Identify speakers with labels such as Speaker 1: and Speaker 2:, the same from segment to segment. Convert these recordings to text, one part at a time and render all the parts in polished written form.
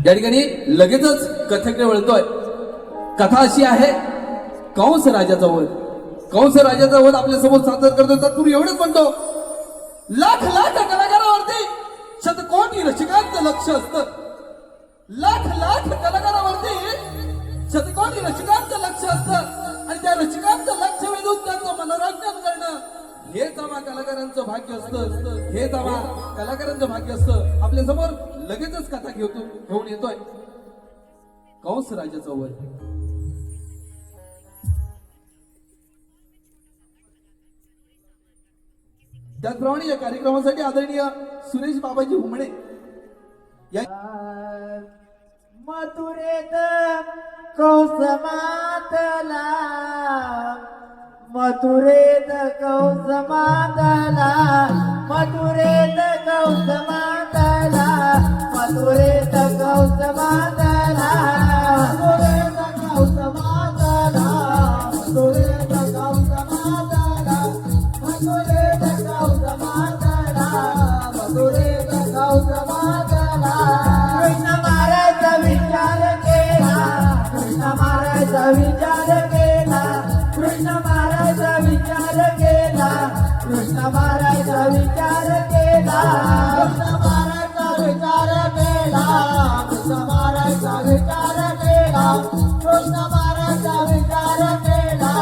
Speaker 1: या ठिकाणी लगेचच कथेकडे वळतोय. कथा अशी आहे, कंस राजाचा वध. कंस राजाचा वध आपल्या समोर सादर करतोय. तत्पूर्वी एवढंच म्हणतो, लाख लाख कलाकारावरती शतकोटी रसिकांचं लक्ष असतं. लाख लाख कलाकारावरती शतकोटी रसिकांचं लक्ष असतं आणि त्या रसिकांचं लक्ष वेधून त्यांचं मनोरंजन करणं हेच आम्हा कलाकारांचं भाग्य असतं. हेच आम्हा कलाकारांचं भाग्य असतं. आपल्या समोर लगेचच कथा घेऊन येतोय कंस राजाचा वध. त्याचप्रमाणे या कार्यक्रमासाठी आदरणीय सुरेश बाबाजी हुमणे या
Speaker 2: मथुरेत कंस मातला, मथुरेत कंस मातला, मथुरेत कंस मातला, मथुरेत कंस मातला, मथुरेत कंस मातला, मथुरेत कंस मातला, मथुरेत कंस मातला, मथुरेत कंस मातला. कृष्ण मारायचा विचार केला, कृष्ण मारायचा विचार केला, कृष्ण मारायचा विचार केला, कृष्ण मारायचा विचार केला, कृष्ण मारायचा विचार केला, कृष्ण मारायचा विचार केला, कृष्ण मारायचा विचार केला,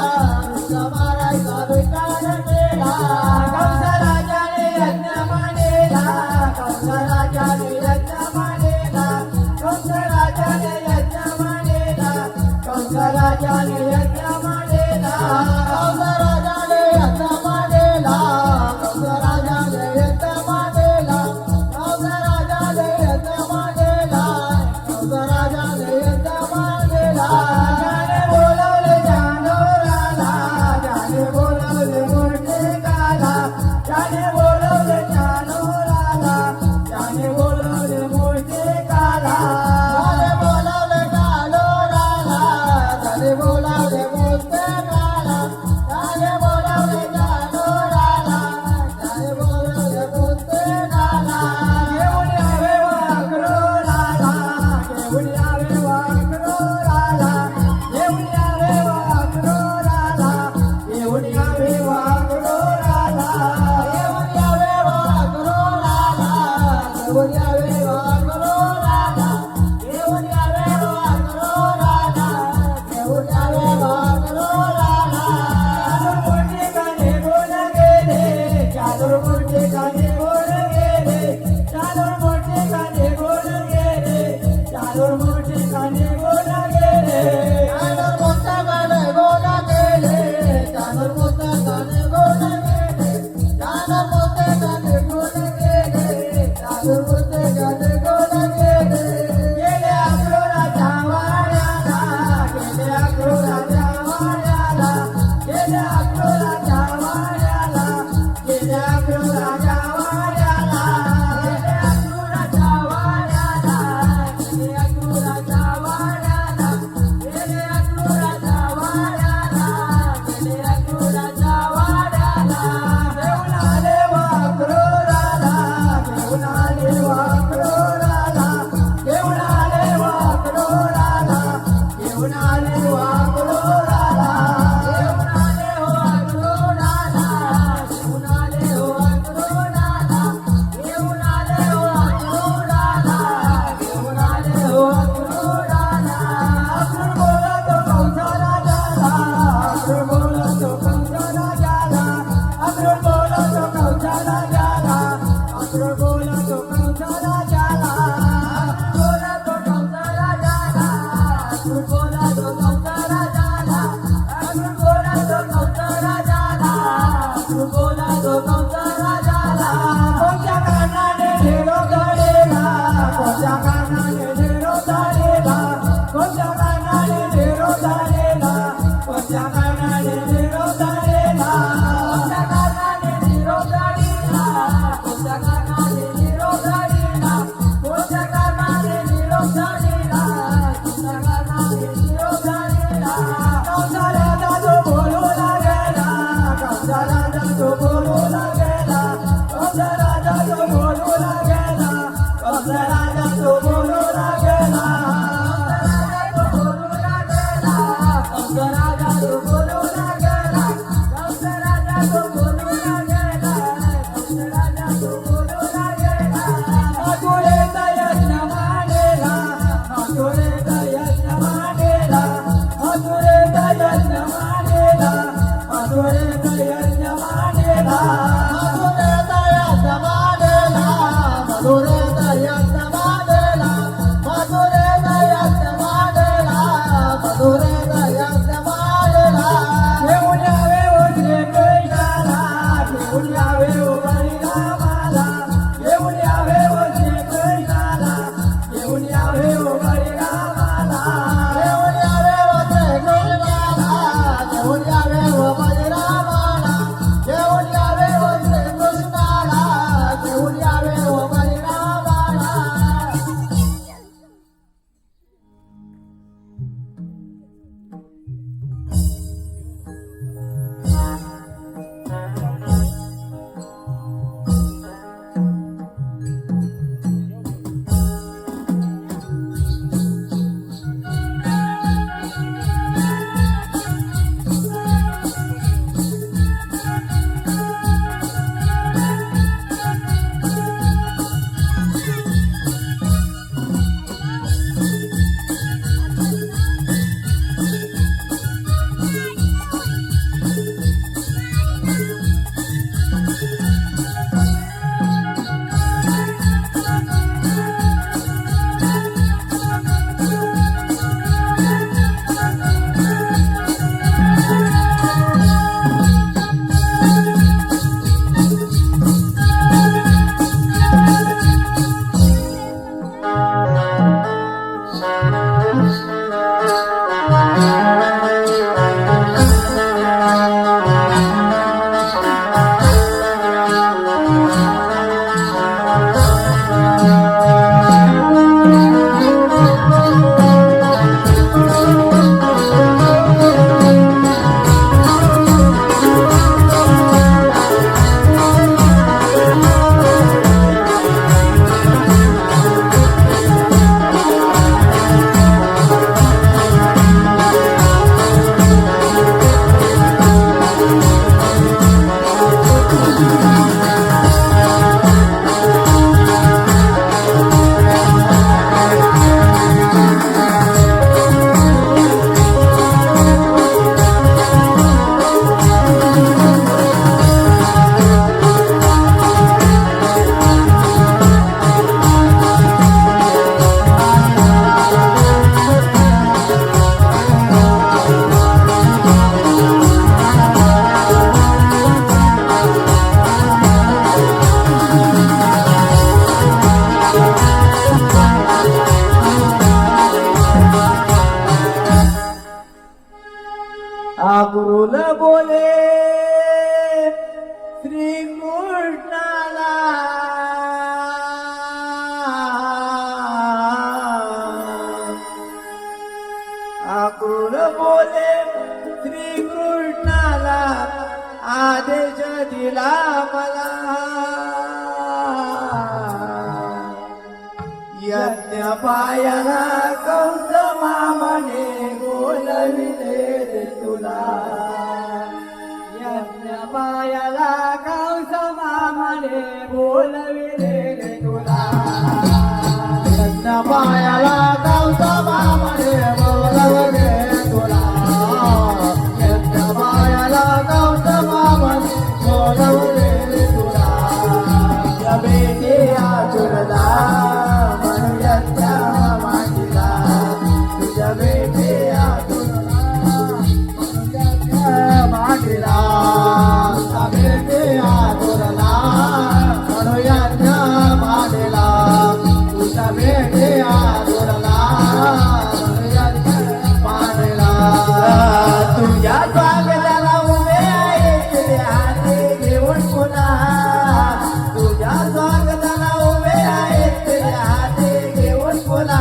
Speaker 2: कृष्ण मारायचा विचार केला. कंस राजाने यज्ञ मांडला, कंस राजाने यज्ञ मांडला, कंस राजाने यज्ञ मांडला, कंस राजाने यज्ञ मांडला, कंस राजाने यज्ञ मांडला, कंस राजाने यज्ञ मांडला, कंस राजाने यज्ञ मांडला, कंस राजाने यज्ञ मांडला. ज्याने बोलावले चांदोराला, ज्याने बोलावले मूर्तिकाला, ज्याने बोलावले चांदोराला, ज्याने बोलावले मूर्तिकाला, ज्याने बोलावले चांदोराला, ज्याने बोलावले मूर्तिकाला, ज्याने बोलावले चांदोराला, ज्याने बोलावले मूर्तिकाला. घेऊन यावे वाघरोराला, घेऊन यावे वाघरोराला, घेऊन यावे वाघरोराला, घेऊन यावे वाघरोराला, घेऊन यावे वाघरोराला, घेऊन यावे वाघरोराला, घेऊन यावे वाघरोराला, घेऊन यावे वाघरोराला. चादर मोठे काने गोड गेले, चादर मोठे काने गोड गेले, चादर मोठे काने गोड गेले, चादर मोठे काने गोड गेले, चादर मोठे काने गोड गेले, चादर मोठे काने गोड गेले, चादर मोठे काने गोड गेले. गेले अक्रोराच्या वाड्याला, गेले अक्रोराच्या वाड्याला, गेले अक्रोराच्या वाड्याला, गेले अक्रोराच्या वाड्याला. मांडला मधुर दयात मांडला मधुर दयात मांडला मधुर दयात मांडला मधुर दयात मांडला घेऊन यावे ओ श्री कृष्णाला घेऊन यावे ओ बळीरामाला घेऊन यावे ओ श्री कृष्णाला घेऊन यावे ओ बळीरामाला घेऊन यावे ओ श्री कृष्णाला घेऊन यावे ओ बळीरामाला घेऊन यावे ओ श्री कृष्णाला घेऊन यावे ओ बळीरामाला आकुल बोले श्री कृष्णाला आकुल बोले श्री कृष्णाला आदेश दिला मला यज्ञ पायाला कंस मामाने बोलविले रे तुला यज्ञ पायाला कंस मामाने बोलविले रे तुला यज्ञ पायाला कंस मामाने बोलविले तुला यज्ञ पायाला कंस मामाने बोलविले रे तुला या बेटे आचुरला तुझ्या स्वागताला उभे आहे हाते घेऊन पुन्हा तुझ्या स्वागताला उभे आहे हाते घेऊन पुन्हा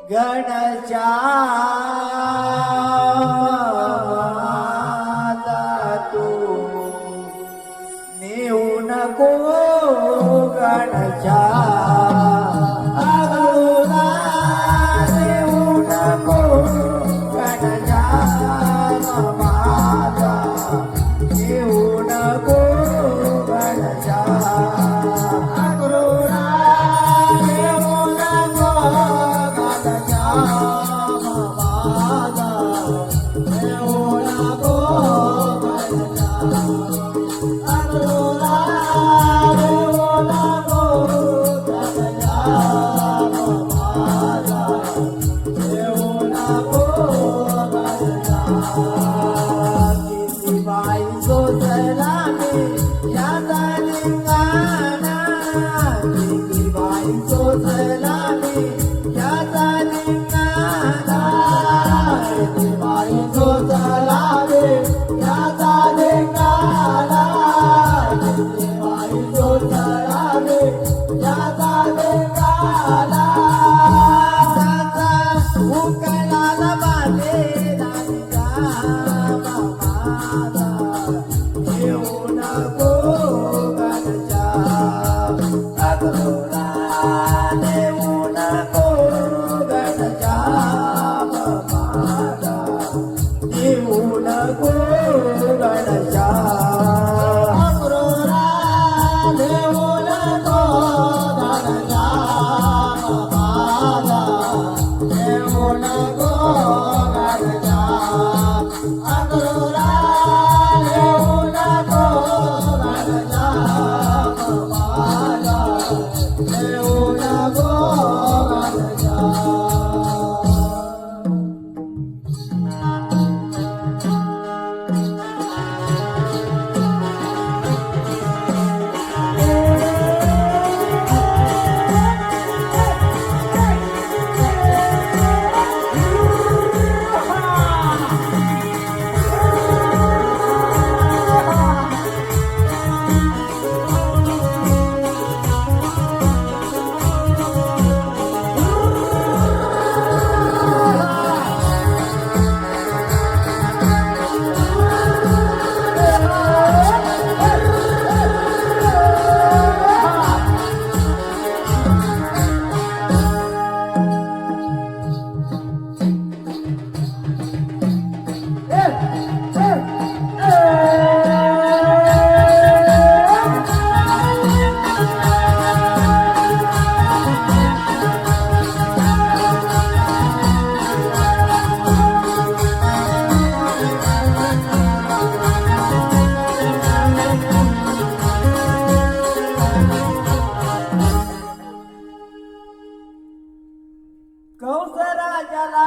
Speaker 2: गणच्या तू नेऊ नको गणच्या अगोला नेऊ नको गणच्या माझा येऊ नको घरच्या अगोरा देऊ नको घरच्या माझा येऊ नको घरच्या अगोरा देऊ नको घरच्या माझा येऊ नको घरच्या अगोरा देऊ नको घरच्या माझा येऊ नको घरच्या कौसराजाला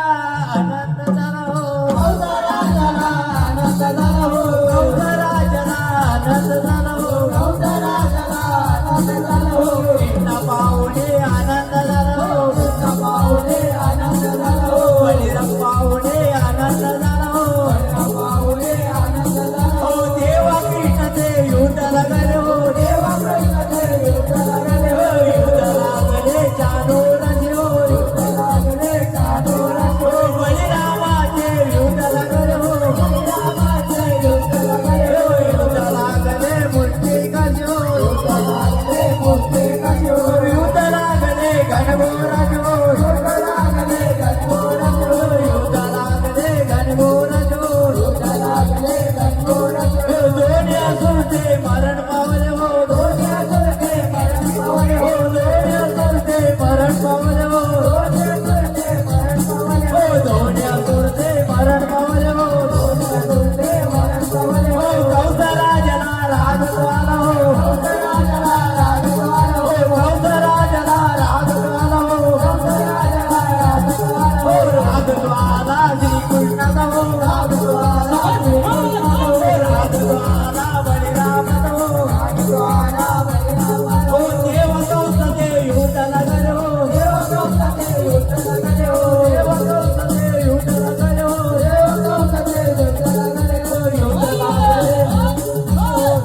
Speaker 2: आनंद झाला हो कौसराजाला आनंद झाला हो कौसराजाला आनंद झाला हो कौसराजाला आनंद झाला हो कृष्ण पाहुणे आनंद झाला हो कृष्ण पाहुणे आनंद झाला हो बळीराम पाहुणे आनंद झाला हो बळीराम पाहुणे आनंद झाला हो देवा कृष्ण ते युद्ध लागले हो देवा कृष्ण ते युद्ध लागले हो युद्ध लागले चानोराचे हो युद्ध लागले चानोराचे हो बळीरामाचे युद्ध लागले हो बळीरामाचे युद्ध लागले हो युद्ध लागले मुष्टिकाचे हो युद्ध लागले मुष्टिकाचे हो युद्ध लागले गणगोराचे हो युद्ध लागले गणगोराचे हो युद्ध लागले गणगोराचे हो युद्ध लागले गणगोराचे हो दोन्ही असुरते मरण पावले हो दोन्ही असुरते मरण पावले हो दोन्ही असुरते मरण पावले हो दोन्ही असुरते मरण पावले हो दोन्ही असुरते मरण पावले हो दोन्ही असुरते मरण पावले हो कौसराजाला राजद्वार हो कौसराजाला राजद्वार हो कौसराजाला राजद्वार हो कौसराजाला राजद्वार हो राजद्वारा श्रीकृष्णाचा हो राजद्वारा श्रीकृष्णाचा हो राजद्वारा बळीरामाचा हो राजद्वारा बळीरामाचा हो देव कौसते युद्ध लागले हो देव कौसते युद्ध लागले हो देव कौसते युद्ध लागले हो देव कौसते युद्ध लागले हो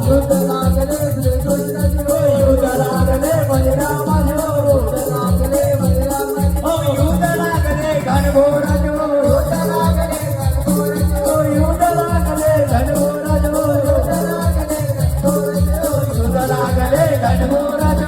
Speaker 2: युद्ध लागले श्रीकृष्णाचे हो युद्ध लागले बळीरामाचे हो युद्ध लागले बळीरामाचे हो युद्ध लागले घनघोराचे हो युद्ध लागले घनघोराचे हो युद्ध लागले घनघोराचे हो युद्ध लागले घनघोराचे हो युद्ध लागले घनघोराचे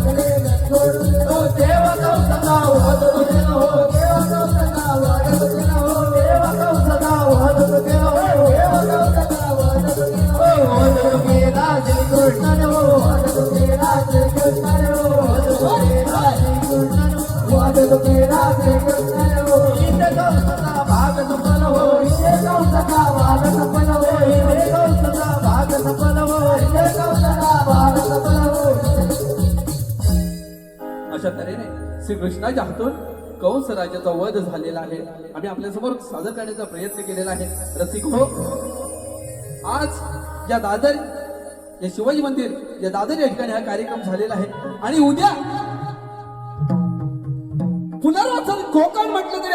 Speaker 2: हो देव कौसला वध तुझे हो देव कौसला वध तुझे हो देव कौसला वध तुझे हो देव कौसला वध तुझे हो वध तुझेला श्रीकृष्णाने हो वध तुझेला श्रीकृष्णाने हो वध तुझेला श्रीकृष्णाने हो वध तुझेला श्रीकृष्णाने हो इथे कौसला भाग सफल हो इथे कौसला भाग सफल हो इथे कौसला भाग सफल हो इथे कौसला भाग सफल हो
Speaker 1: अशा तऱ्हेने श्रीकृष्णाच्या हातून कंस राजाचा वध झालेला आहे. आम्ही आपल्यासमोर सादर करण्याचा प्रयत्न केलेला आहे. रसिक हो, आज या दादर या शिवाजी मंदिर या दादर या ठिकाणी हा कार्यक्रम झालेला आहे आणि उद्या पुनर्वसन कोकण म्हटलं तरी